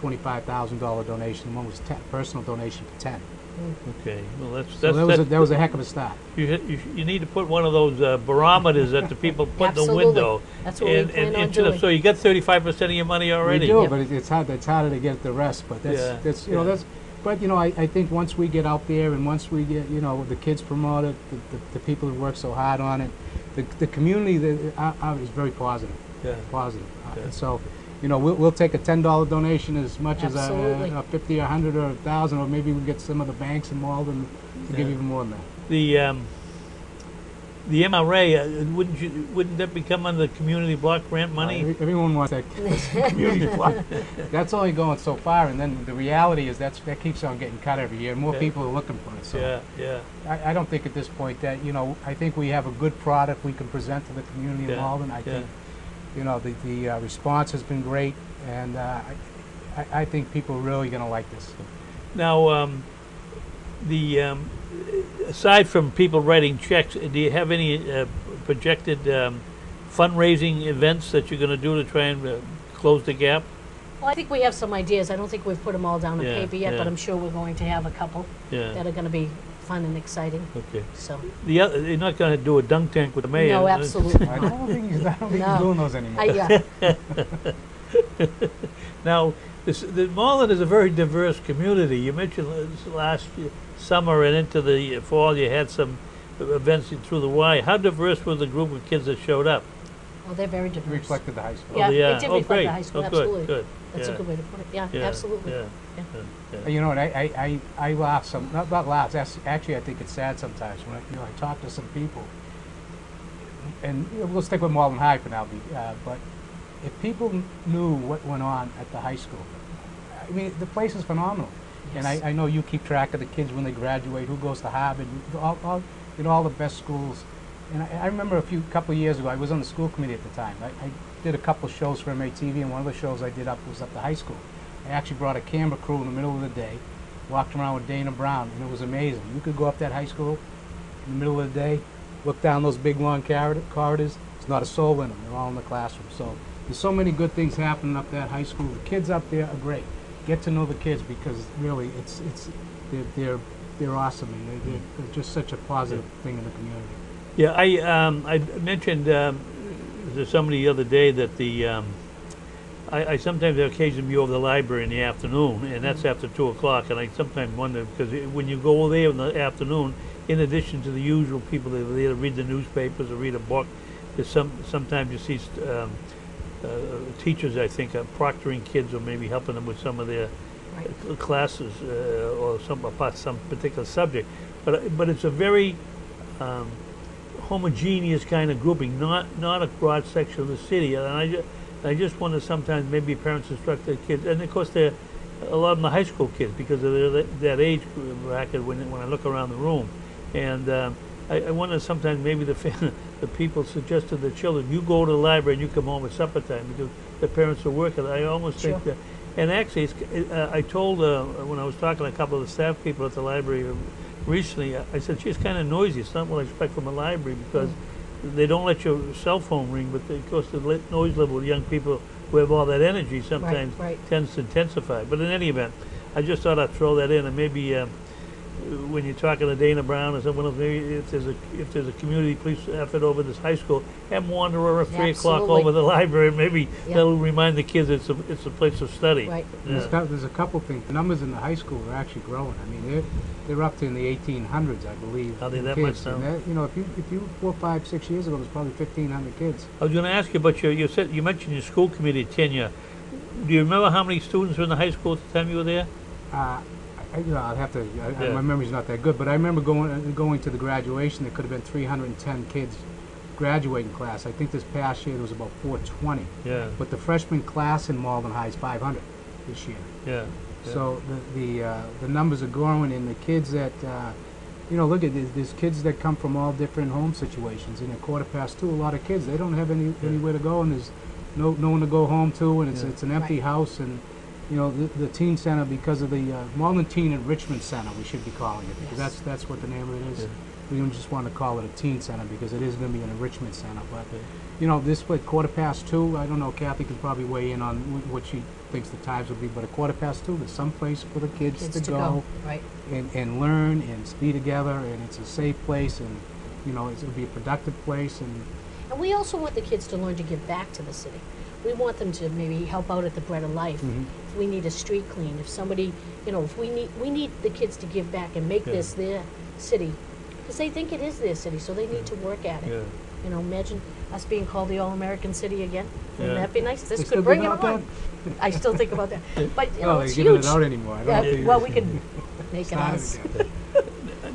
$25,000 donation, and one was personal donation for 10. Okay, well, that's, So that was a heck of a start. you need to put one of those barometers that the people put in the Absolutely. window. That's what we plan on doing. So you got 35% of your money already. We do, Yep. but it's harder to get the rest. But that's Yeah. But I think once we get out there and once we get the kids promoted, the people who work so hard on it, the community is very positive. Yeah. Positive. Yeah. And so, we'll take a $10 donation as much Absolutely. as a 50 or 100 or 1,000, or maybe we'll get some of the banks in Malden to give Yeah. even more than that. The MRA, wouldn't that become under community block grant money? Everyone wants that community block. That's only going so far, and then the reality is that keeps on getting cut every year. More Yeah. people are looking for it. So Yeah. I don't think at this point that I think we have a good product we can present to the community of Yeah. Malden. I think the response has been great, and I think people are really going to like this. Now, aside from people writing checks, do you have any projected fundraising events that you're going to do to try and close the gap? Well, I think we have some ideas. I don't think we've put them all down on Yeah, paper yet, but yeah. I'm sure we're going to have a couple Yeah. that are going to be fun and exciting. Okay. So, You're not going to do a dunk tank with the mayor. no, absolutely I not. don't think he's No. doing those anymore. Yeah, Now, the Malden is a very diverse community. You mentioned last summer and into the fall you had some events through the Y. How diverse was the group of kids that showed up? well, they're very It diverse. reflected the high school. Yeah, yeah. it did Oh, reflect great. the high school, Oh, good, absolutely. good. That's Yeah. a good way to put it. Yeah, Yeah, absolutely. Yeah. Yeah. Yeah. I laugh not laugh. Actually, I think it's sad sometimes when I talk to some people, and we'll stick with Malden High for now. But if people knew what went on at the high school, I mean, the place is phenomenal. And Yes. I know you keep track of the kids when they graduate, who goes to Harvard, all the best schools. And I remember couple of years ago, I was on the school committee at the time. I did a couple of shows for MATV, and one of the shows I did was up the high school. I actually brought a camera crew in the middle of the day, walked around with Dana Brown, and it was amazing. You could go up that high school in the middle of the day, look down those big long corridors. There's not a soul in them. They're all in the classroom. So there's so many good things happening up that high school. The kids up there are great. Get to know the kids because really, they're awesome and they're just such a positive thing in the community. Yeah, I mentioned to somebody the other day that I sometimes have occasion to be over the library in the afternoon, and that's after 2 o'clock, and I sometimes wonder, because when you go there in the afternoon, in addition to the usual people that are there to read the newspapers or read a book, there's sometimes you see teachers, I think, are proctoring kids or maybe helping them with some of their classes or some particular subject. But it's a very homogeneous kind of grouping, not a broad section of the city. And I just wonder sometimes maybe parents instruct their kids, and of course they're a lot of them are high school kids because of that age bracket when I look around the room. And I wonder sometimes maybe the people suggest to their children, you go to the library and you come home at supper time because the parents are working. I almost think that, and actually I told when I was talking to a couple of the staff people at the library recently, I said, she's kind of noisy. It's not what I expect from a library because they don't let your cell phone ring, but of course the noise level with young people who have all that energy sometimes tends to intensify. But in any event, I just thought I'd throw that in, and maybe when you're talking to Dana Brown or someone else, maybe if there's a community police effort over this high school, have them wander around 3 o'clock over the library. Maybe that'll remind the kids it's a place of study. Right. Yeah. There's a couple things. The numbers in the high school are actually growing. I mean, they're up to in the 1800s, I believe. Are they that kids. much now? And if you 4, 5, 6 years ago, there's probably 1,500 kids. I was going to ask you about you mentioned your school committee tenure. Do you remember how many students were in the high school at the time you were there? I'd have to. My memory's not that good, but I remember going to the graduation. There could have been 310 kids graduating class. I think this past year there was about 420. Yeah. But the freshman class in Malden High is 500 this year. Yeah. So the numbers are growing, and the kids that look at there's kids that come from all different home situations. And at 2:15, a lot of kids they don't have anywhere to go, and there's no one to go home to, and it's an empty house. And the teen center, because of the Malden Teen Enrichment Center, we should be calling it, because that's what the name of it is. Yeah. We don't just want to call it a teen center because it is going to be an enrichment center. But this split 2:15. I don't know. Kathy could probably weigh in on what thinks the times will be, but 2:15, there's some place for the kids to go Right. and learn and be together, and it's a safe place, and you know, it'll be a productive place, and And we also want the kids to learn to give back to the city. We want them to maybe help out at the Bread of Life. If we need a street clean, if somebody, you know, if we need the kids to give back and make this their city, because they think it is their city, so they need to work at it. Yeah. You know, imagine us being called the All-American City again. Wouldn't Yeah. that be nice? This They still could bring it give out on. I still think about that. But you know, well, they're it's giving huge. it out anymore. I don't Yeah, think well, we could make it start us. again.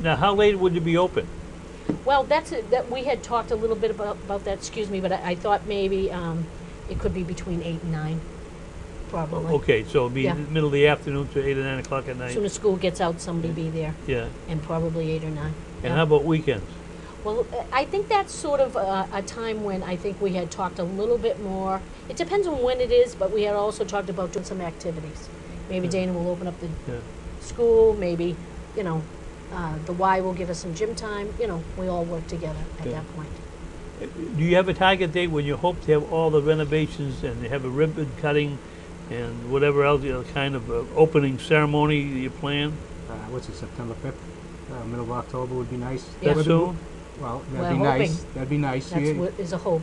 Now, how late would you be open? Well, that we had talked a little bit about that. Excuse me, but I thought maybe it could be between 8 and 9, probably. Okay, so it'd be Yeah. in the middle of the afternoon to 8 or 9 o'clock at As soon night. as school gets out, somebody be there, Yeah. and probably 8 or 9. And Yeah. how about weekends? Well, I think that's sort of a time when I think we had talked a little bit more. It depends on when it is, but we had also talked about doing some activities. Maybe Dana will open up the Yeah. school, maybe, you know, the Y will give us some gym time. You know, we all work together at Yeah. that point. Do you have a target date when you hope to have all the renovations and have a ribbon cutting and whatever else, you know, kind of opening ceremony you plan? What's it, September 5th? Middle of October would be nice. Yeah. That soon? Well, We're that'd be hoping. nice. That'd be nice. That's what is a hope.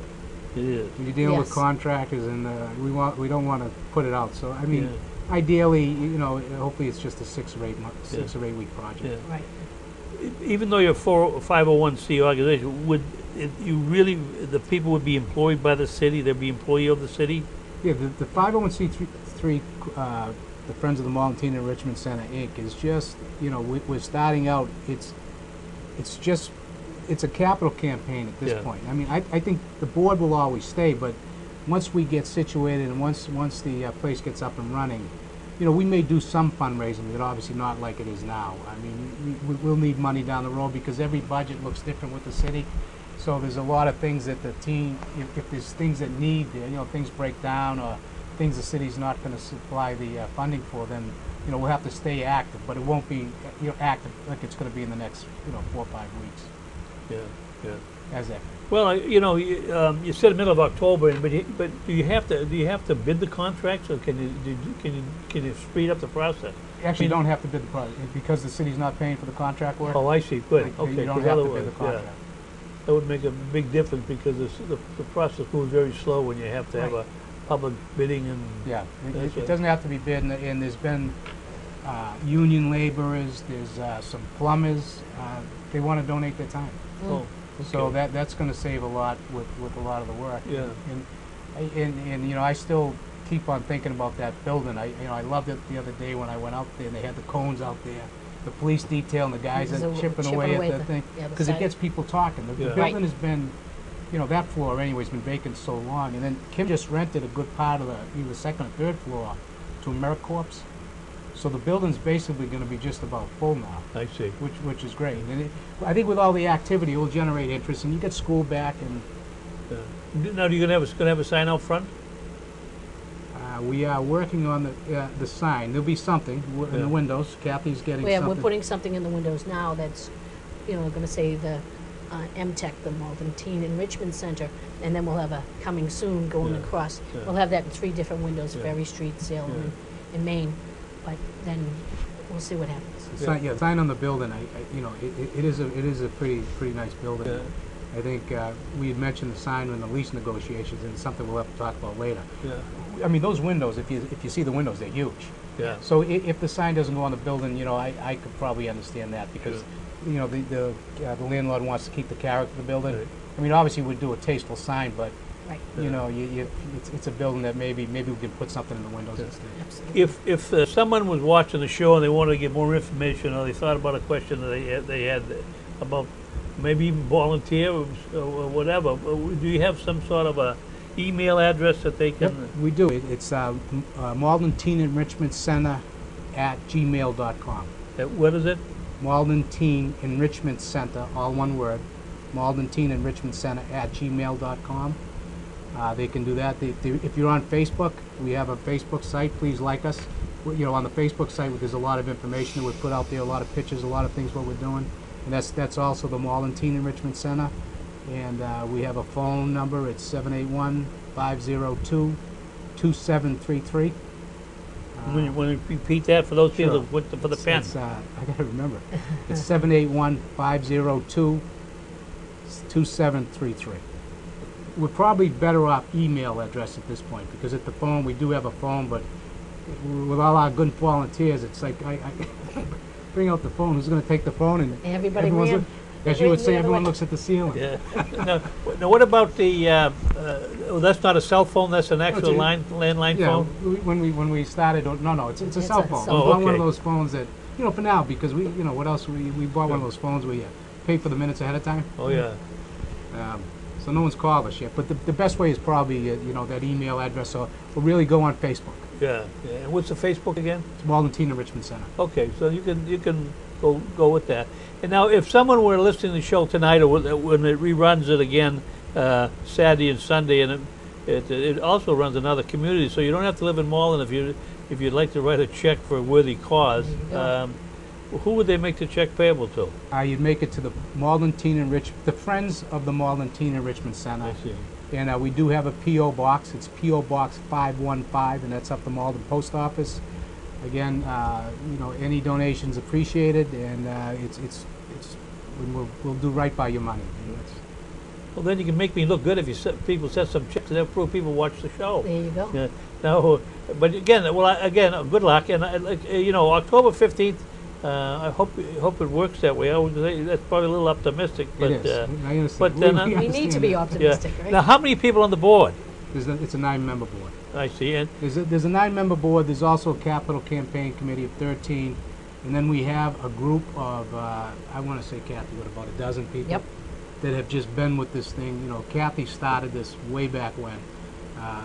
It is. You're dealing with Yes. contractors, and we don't want to put it out. So I mean, Yeah. ideally, you know, hopefully it's just a 6 or 8 week project. Yeah. Right. Even though you're a 501c organization, would you really, the people would be employed by the city, they'd be employee of the city? Yeah, the 501c3, the Friends of the Malden Teen Enrichment Center Inc. is just, you know, we're starting out. It's a capital campaign at this Yeah. point. I mean, I think the board will always stay, but once we get situated and once the place gets up and running, you know, we may do some fundraising, but obviously not like it is now. I mean, we'll need money down the road because every budget looks different with the city. So there's a lot of things that the team, if there's things that need, you know, things break down or things the city's not going to supply the funding for, then, you know, we'll have to stay active, but it won't be, you know, active like it's going to be in the next, you know, 4 or 5 weeks. Yeah, yeah. As that. Well, you know, you said middle of October, but do you have to bid the contracts, or can you speed up the process? You actually don't have to bid the project because the city's not paying for the contract work. Oh, I see. Good. like, Okay. You don't 'cause have to otherwise, bid the contract. that would make a big difference because the process moves very slow when you have to have a public bidding and. Yeah, That's it right. doesn't have to be bid, and there's been union laborers, there's some plumbers, they want to donate their time. Oh, So okay. that's going to save a lot with a lot of the work. Yeah. And you know, I still keep on thinking about that building. I loved it the other day when I went out there and they had the cones out there, the police detail and the guys that So chipping away at the thing, because it gets people talking. The Yeah. building has been, you know, that floor anyways been vacant so long, and then Kim just rented a good part of either second or third floor to AmeriCorps. So the building's basically going to be just about full now, I see. which is great. And I think with all the activity, it will generate interest, and you get school back, and Now, are you gonna have a sign out front? we are working on the sign. There'll be something in Yeah. the windows. Kathy's getting Yeah, something. we're putting something in the windows now that's, you know, going to say the MTech, the Malden Teen Enrichment Center, and then we'll have a coming soon going Yeah, across. yeah. We'll have that in 3 different windows, Yeah. Ferry Street, Salem, Yeah. and Maine. But then we'll see what happens. Sign on the building. You know, it is a pretty nice building. Yeah. I think we had mentioned the sign in the lease negotiations, and it's something we'll have to talk about later. Yeah. I mean, those windows, if you see the windows, they're huge. Yeah. So if the sign doesn't go on the building, you know, I could probably understand that because, you know, the landlord wants to keep the character of the building. Right. I mean, obviously we'd do a tasteful sign, but Right. you know, it's a building that maybe we can put something in the windows Yeah. instead. Absolutely. If someone was watching the show and they wanted to get more information, or they thought about a question that they had about maybe even volunteer or whatever, do you have some sort of a email address that they Yep, can? we do. It's Malden Teen Enrichment Center at gmail.com. What is it? Malden Teen Enrichment Center, all one word. Malden Teen Enrichment Center at gmail.com. They can do that. If you're on Facebook, we have a Facebook site. Please like us. You know, on the Facebook site, there's a lot of information that we put out there, a lot of pictures, a lot of things what we're doing. And that's also the Malden Teen Enrichment Center. And we have a phone number. It's 781-502-2733. When you repeat that for those people Sure. that went for the pen. It's, I gotta remember. It's 781-502-2733. We're probably better off email address at this point, because at the phone, we do have a phone, but with all our good volunteers, it's like, I bring out the phone, who's gonna take the phone? And Everybody everyone's ran. look- as you would ran say, the other everyone way. looks at the ceiling. Yeah. Now, what about the? Oh, that's not a cell phone. That's an actual a- landline Yeah, phone. when we started, no, it's a It's cell a phone. cell We phone. bought one of Okay. those phones that, for now, because we, what else, we bought one of those phones where you pay for the minutes ahead of time. Oh yeah. So no one's called us yet, but the best way is probably, that email address, or really go on Facebook. Yeah. And what's the Facebook again? It's Malden Teen Richmond Center. Okay, so you can go with that. And now, if someone were listening to the show tonight, or when it reruns it again Saturday and Sunday, and it also runs in other communities, so you don't have to live in Malden if you'd like to write a check for a worthy cause. There you Who would they make the check payable to? You'd make it to the Malden Teen the Friends of the Malden Teen Enrichment Center. I see. And we do have a P.O. box. It's P.O. Box 515, and that's up the Malden Post Office. Again, any donations appreciated, and we'll do right by your money. And that's- Well, then you can make me look good if people set some checks, and that prove people watch the show. There you go. Yeah. Now, but again, good luck, and October 15th. I hope it works that way. I would say that's probably a little optimistic, but It is. I understand. but then, We We need to understand be that. optimistic, yeah. right? Now, how many people on the board? It's a 9-member board. I see, and There's a 9-member board. There's also a capital campaign committee of 13, and then we have a group of I want to say, Kathy, what, about a dozen people Yep. that have just been with this thing. Kathy started this way back when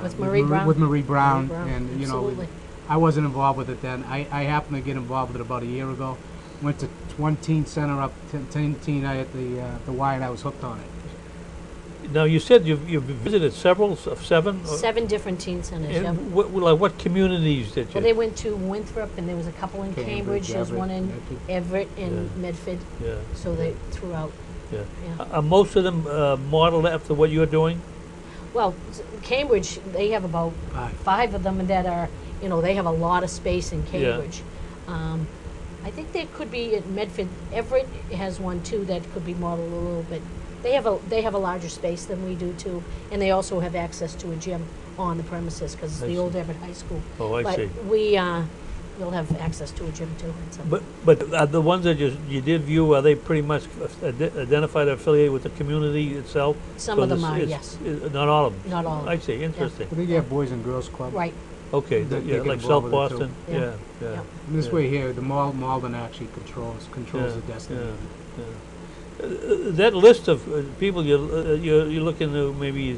With Marie Brown. With Marie Brown, Marie Brown, and absolutely. I wasn't involved with it then. I happened to get involved with it about a year ago. Went to one teen center up, teen night at the Y, and I was hooked on it. now you said you've visited several, 7? 7 different teen centers. Yep. And what communities did you? Well, they went to Winthrop, and there was a couple in Cambridge. There's one in Everett. Everett and Medford. Yeah, So they threw out. yeah. Yeah. Are most of them modeled after what you're doing? Well, Cambridge, they have about 5 of them that are, they have a lot of space in Cambridge. I think there could be at Medford. Everett has one too that could be modeled a little bit. They have a larger space than we do too, and they also have access to a gym on the premises because it's I the see. old Everett High School. Oh, I see. But we'll have access to a gym too. And some. But the ones that you did view, are they pretty much identified or affiliated with the community itself? Some of them are, it's- yes. Not all of them? Not all of I them. see, interesting. I think you have Boys and Girls Club. Right. Okay, That they yeah, get like involved South with it, too. Boston, Yeah. yeah. Yeah. And this Yeah. way here, the Malden actually controls Yeah, the destiny. yeah, yeah. That list of people you're looking to maybe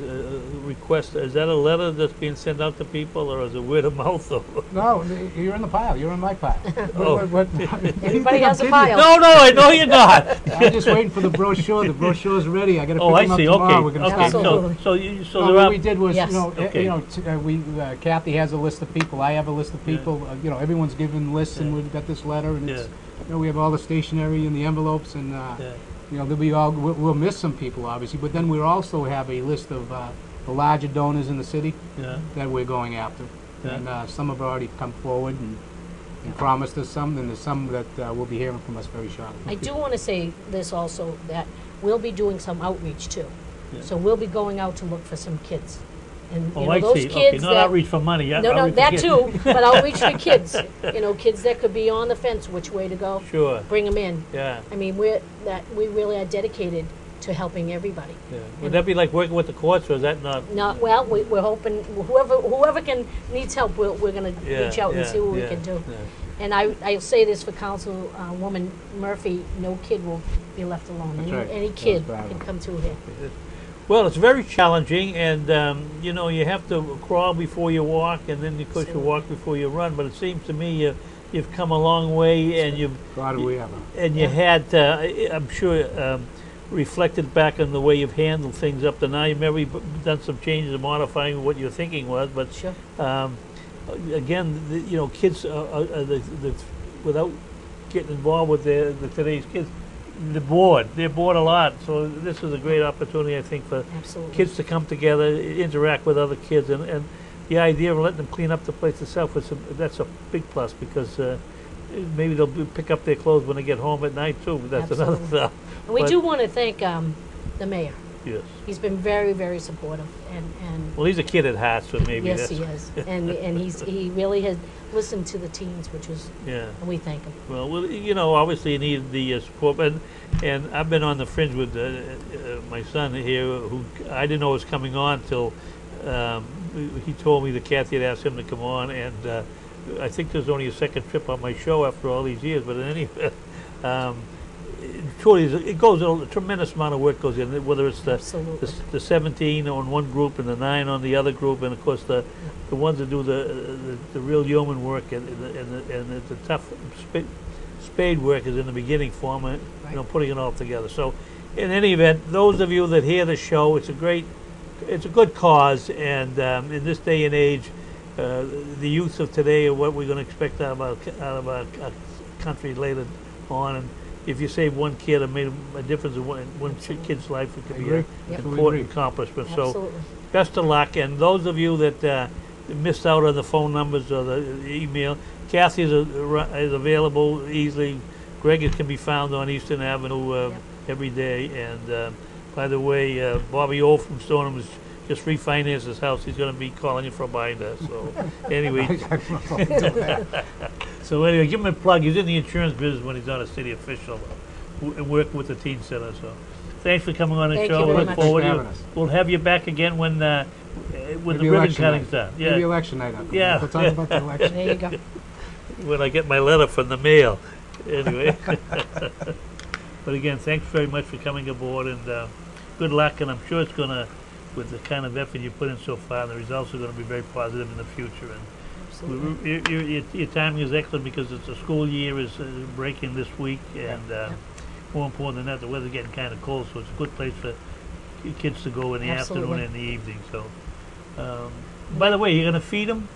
request, is that a letter that's being sent out to people, or is it word of mouth? Or? No, you're in the pile. You're in my pile. Oh. Everybody has a pile. No, I know you're not. I'm just waiting for the brochure. The brochure's ready. I got to Oh, pick I them up see, tomorrow. okay, We're gonna okay, start. Absolutely. so No, there what are, we did was, Yes. Okay. Kathy has a list of people. I have a list of Yeah. people. Everyone's given lists, and Yeah. we've got this letter, and it's, Yeah. we have all the stationery and the envelopes, and yeah, there'll be we'll miss some people obviously, but then we also have a list of the larger donors in the city yeah, that we're going after, Yeah. and some have already come forward and promised us some, and there's some that will be hearing from us very shortly. I do want to say this also, that we'll be doing some outreach too. Yeah. So we'll be going out to look for some kids. And oh, I those see, okay, kids not that, outreach for money, yeah. no, outreach for that kids. too, but outreach for kids. Kids that could be on the fence, which way to go. Sure, Bring them in. yeah, I mean, we really are dedicated to helping everybody. yeah. Would that be like working with the courts, or is that not? Not well. We're hoping whoever needs help, we're going to Yeah, reach out and yeah, see what we yeah, can do. yeah. And I'll say this for Councilwoman Murphy: no kid will be left alone. That's right. Any kid That's can right. come through here. Well, it's very challenging, and you have to crawl before you walk, and then of course you walk before you run. But it seems to me you've come a long way, and God, we have you had, I'm sure, reflected back on the way you've handled things up to now. You've maybe done some changes and modifying what your thinking was, but Sure. again, kids without getting involved with today's kids. They're bored a lot, so this is a great opportunity, I think, for Absolutely. kids to come together, interact with other kids, and the idea of letting them clean up the place itself, that's a big plus, because maybe they'll pick up their clothes when they get home at night too, but that's another Absolutely. stuff. And we But- do want to thank the mayor. Yes. He's been very, very supportive, and Well, he's a kid at heart, so maybe yes, that's... he is. And he really has listened to the teens, which was, Yeah. and we thank him. Well, you know, obviously you need the support, and I've been on the fringe with my son here, who I didn't know was coming on till he told me that Kathy had asked him to come on, and I think there's only a second trip on my show after all these years, but in any event, truly, it goes, a tremendous amount of work goes in, whether it's Absolutely. the 17 on one group and the 9 on the other group, and of course the ones that do the real yeoman work and the tough spade work is in the beginning for them, you know, putting it all together. So, in any event, those of you that hear the show, it's a good cause, and in this day and age, the youth of today are what we're going to expect out of our country later on. And if you save one kid, it made a difference in one kid's life. It could be an Yep. important accomplishment. So, Absolutely. best of luck. And those of you that missed out on the phone numbers or the email, Kathy is available easily. Greg can be found on Eastern Avenue every day. And by the way, Bobby O from Stoneham has just refinanced his house. He's going to be calling you for a binder. So anyway. So anyway, give him a plug. He's in the insurance business when he's not a city official, working with the teen center. So, thanks for coming on the Thank show. you very Look much. forward Thanks to for having us. We'll have you back again when the Maybe ribbon election cutting's night. done. Maybe Yeah, election night. Yeah. We'll talk about the election. There you go. when I get my letter from the mail. Anyway, but again, thanks very much for coming aboard, and good luck. And I'm sure it's gonna, with the kind of effort you put in so far, the results are going to be very positive in the future. And Absolutely. your timing is excellent, because it's the school year is breaking this week, and more important than that, the weather's getting kind of cold, so it's a good place for kids to go in the afternoon Absolutely. and the evening. So, by the way, you're going to feed them?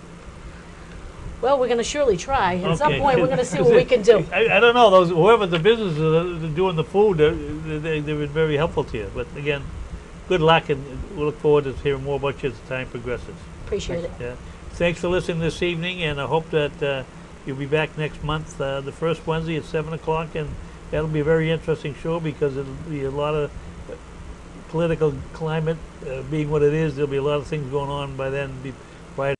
Well, we're going to surely try. At some Okay. point, we're going to see what we can do. I don't know, whoever the business is doing the food, they've been very helpful to you. But again, good luck, and we'll look forward to hearing more about you as time progresses. Appreciate it. Yeah. Thanks for listening this evening, and I hope that you'll be back next month, the first Wednesday at 7 o'clock, and that'll be a very interesting show, because it'll be a lot of political climate being what it is. There'll be a lot of things going on by then. Prior.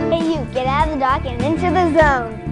Hey, you, get out of the dock and into the zone.